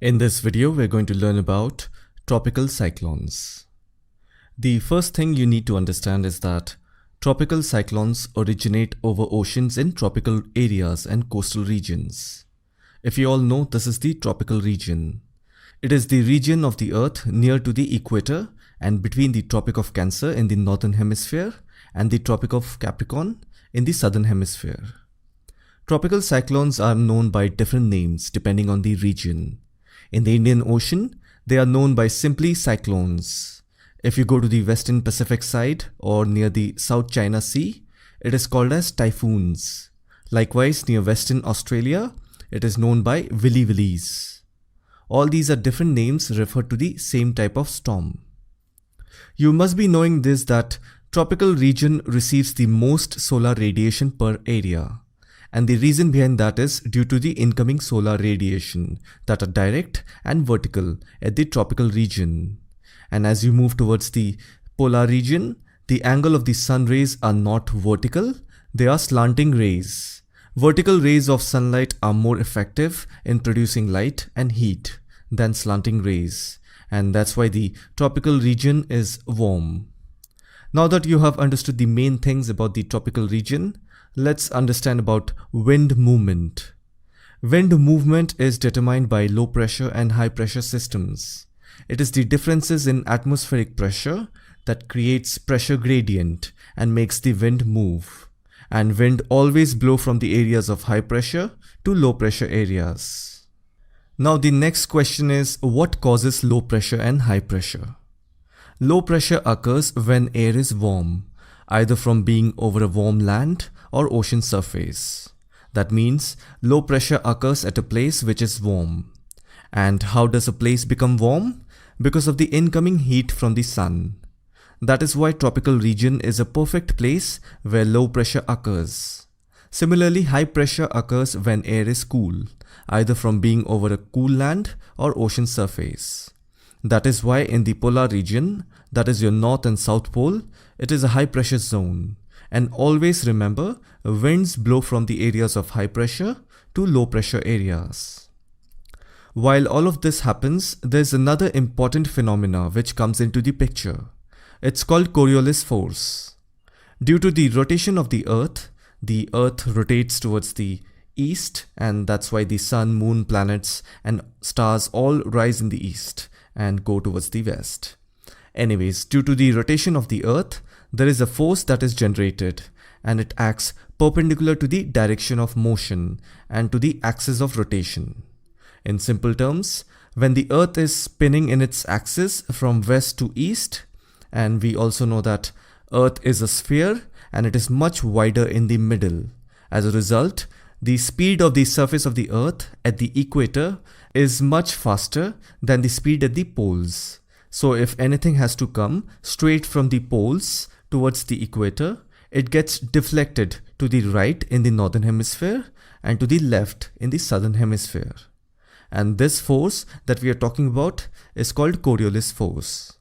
In this video, we're going to learn about tropical cyclones. The first thing you need to understand is that tropical cyclones originate over oceans in tropical areas and coastal regions. If you all know, this is the tropical region. It is the region of the Earth near to the equator and between the Tropic of Cancer in the northern hemisphere and the Tropic of Capricorn in the southern hemisphere. Tropical cyclones are known by different names depending on the region. In the Indian Ocean, they are known by simply cyclones. If you go to the Western Pacific side or near the South China Sea, it is called as typhoons. Likewise, near Western Australia, it is known by willy willies. All these are different names refer to the same type of storm. You must be knowing this that tropical region receives the most solar radiation per area. And the reason behind that is due to the incoming solar radiation that are direct and vertical at the tropical region. And as you move towards the polar region, the angle of the sun rays are not vertical, they are slanting rays. Vertical rays of sunlight are more effective in producing light and heat than slanting rays. And that's why the tropical region is warm. Now that you have understood the main things about the tropical region, let's understand about wind movement. Wind movement is determined by low pressure and high pressure systems. It is the differences in atmospheric pressure that creates pressure gradient and makes the wind move. And wind always blow from the areas of high pressure to low pressure areas. Now the next question is, what causes low pressure and high pressure? Low pressure occurs when air is warm, either from being over a warm land or ocean surface. That means low pressure occurs at a place which is warm. And how does a place become warm? Because of the incoming heat from the sun. That is why tropical region is a perfect place where low pressure occurs. Similarly, high pressure occurs when air is cool, either from being over a cool land or ocean surface. That is why in the polar region, that is your north and south pole, it is a high pressure zone. And always remember, winds blow from the areas of high pressure to low pressure areas. While all of this happens, there is another important phenomena which comes into the picture. It's called Coriolis force. Due to the rotation of the Earth rotates towards the east, and that's why the sun, moon, planets and stars all rise in the east and go towards the west. Anyways, due to the rotation of the Earth, there is a force that is generated and it acts perpendicular to the direction of motion and to the axis of rotation. In simple terms, when the Earth is spinning in its axis from west to east, and we also know that Earth is a sphere and it is much wider in the middle. As a result, the speed of the surface of the Earth at the equator is much faster than the speed at the poles. So if anything has to come straight from the poles towards the equator, it gets deflected to the right in the northern hemisphere and to the left in the southern hemisphere. And this force that we are talking about is called Coriolis force.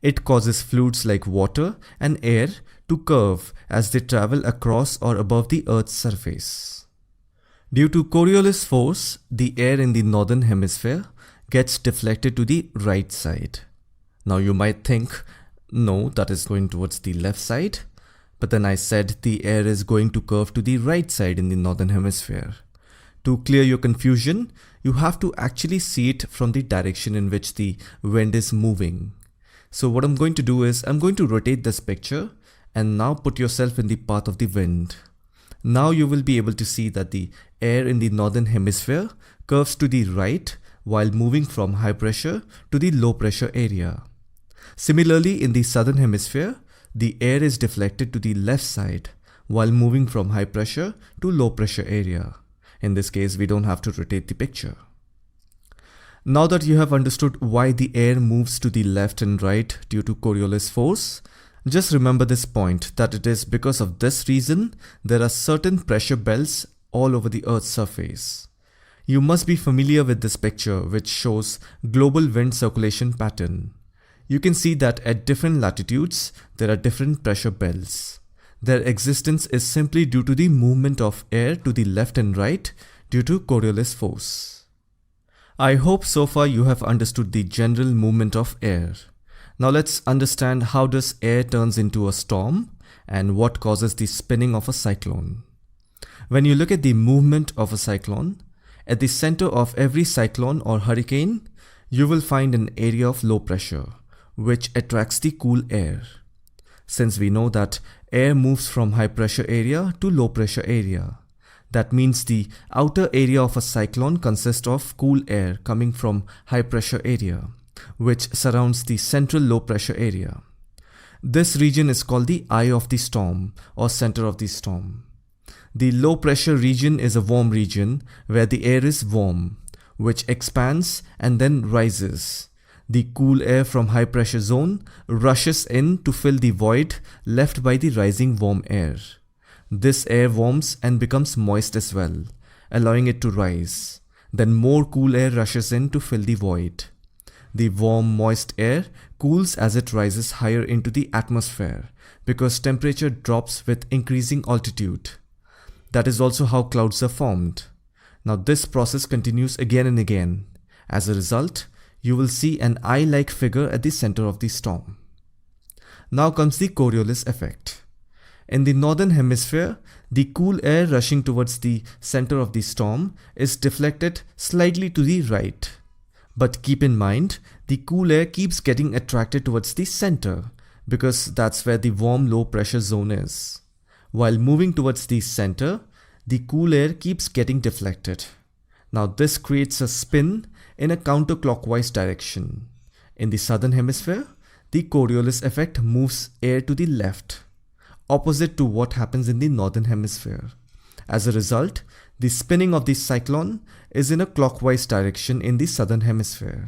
It causes fluids like water and air to curve as they travel across or above the Earth's surface. Due to Coriolis force, the air in the northern hemisphere gets deflected to the right side. Now you might think, no, that is going towards the left side. But then I said the air is going to curve to the right side in the northern hemisphere. To clear your confusion, you have to actually see it from the direction in which the wind is moving. So what I'm going to do is, I'm going to rotate this picture and now put yourself in the path of the wind. Now you will be able to see that the air in the northern hemisphere curves to the right while moving from high pressure to the low pressure area. Similarly, in the southern hemisphere, the air is deflected to the left side while moving from high pressure to low pressure area. In this case, we don't have to rotate the picture. Now that you have understood why the air moves to the left and right due to Coriolis force, just remember this point, that it is because of this reason there are certain pressure belts all over the Earth's surface. You must be familiar with this picture which shows global wind circulation pattern. You can see that at different latitudes there are different pressure belts. Their existence is simply due to the movement of air to the left and right due to Coriolis force. I hope so far you have understood the general movement of air. Now let's understand how does air turns into a storm and what causes the spinning of a cyclone. When you look at the movement of a cyclone, at the center of every cyclone or hurricane, you will find an area of low pressure, which attracts the cool air. Since we know that air moves from high pressure area to low pressure area, that means the outer area of a cyclone consists of cool air coming from high pressure area, which surrounds the central low pressure area. This region is called the eye of the storm or center of the storm. The low pressure region is a warm region where the air is warm, which expands and then rises. The cool air from high pressure zone rushes in to fill the void left by the rising warm air. This air warms and becomes moist as well, allowing it to rise. Then more cool air rushes in to fill the void. The warm, moist air cools as it rises higher into the atmosphere because temperature drops with increasing altitude. That is also how clouds are formed. Now this process continues again and again. As a result, you will see an eye-like figure at the center of the storm. Now comes the Coriolis effect. In the northern hemisphere, the cool air rushing towards the center of the storm is deflected slightly to the right. But keep in mind, the cool air keeps getting attracted towards the center because that's where the warm low pressure zone is. While moving towards the center, the cool air keeps getting deflected. Now this creates a spin in a counterclockwise direction. In the southern hemisphere, the Coriolis effect moves air to the left, opposite to what happens in the northern hemisphere. As a result, the spinning of the cyclone is in a clockwise direction in the southern hemisphere.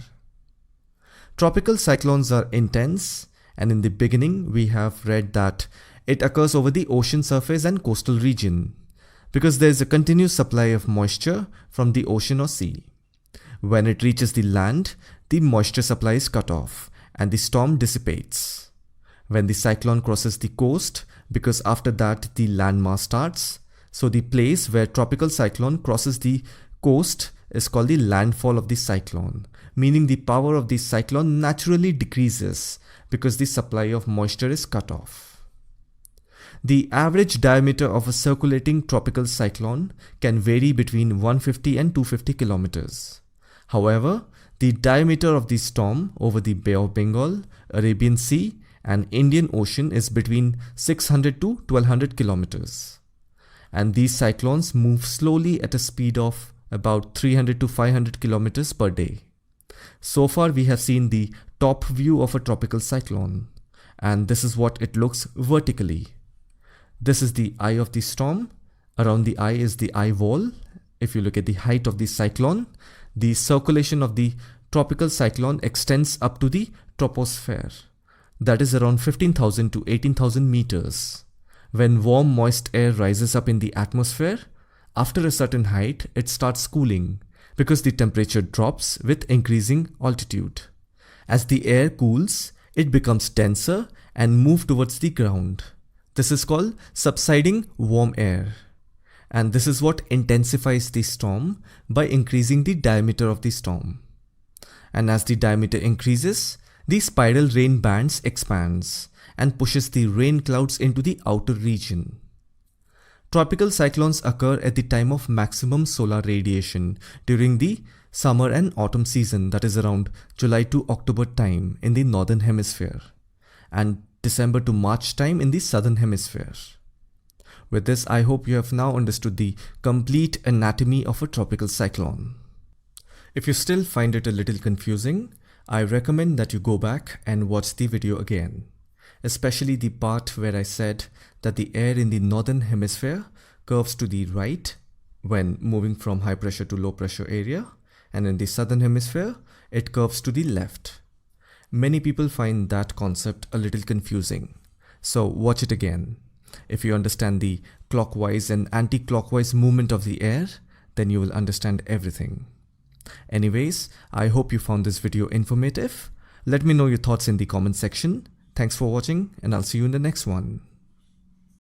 Tropical cyclones are intense, and in the beginning we have read that it occurs over the ocean surface and coastal region because there is a continuous supply of moisture from the ocean or sea. When it reaches the land, the moisture supply is cut off and the storm dissipates. When the cyclone crosses the coast, because after that the landmass starts, so the place where tropical cyclone crosses the coast is called the landfall of the cyclone, meaning the power of the cyclone naturally decreases because the supply of moisture is cut off. The average diameter of a circulating tropical cyclone can vary between 150 and 250 kilometers. However, the diameter of the storm over the Bay of Bengal, Arabian Sea, and Indian Ocean is between 600 to 1200 kilometers. And these cyclones move slowly at a speed of about 300 to 500 kilometers per day. So far we have seen the top view of a tropical cyclone, and this is what it looks vertically. This is the eye of the storm. Around the eye is the eye wall. If you look at the height of the cyclone, the circulation of the tropical cyclone extends up to the troposphere. That is around 15,000 to 18,000 meters. When warm moist air rises up in the atmosphere, after a certain height it starts cooling because the temperature drops with increasing altitude. As the air cools, it becomes denser and moves towards the ground. This is called subsiding warm air. And this is what intensifies the storm by increasing the diameter of the storm. And as the diameter increases, the spiral rain bands expands and pushes the rain clouds into the outer region. Tropical cyclones occur at the time of maximum solar radiation during the summer and autumn season, that is around July to October time in the northern hemisphere and December to March time in the southern hemisphere. With this, I hope you have now understood the complete anatomy of a tropical cyclone. If you still find it a little confusing, I recommend that you go back and watch the video again, especially the part where I said that the air in the northern hemisphere curves to the right when moving from high pressure to low pressure area, and in the southern hemisphere it curves to the left. Many people find that concept a little confusing, so watch it again. If you understand the clockwise and anti-clockwise movement of the air, then you will understand everything. Anyways, I hope you found this video informative. Let me know your thoughts in the comment section. Thanks for watching, and I'll see you in the next one.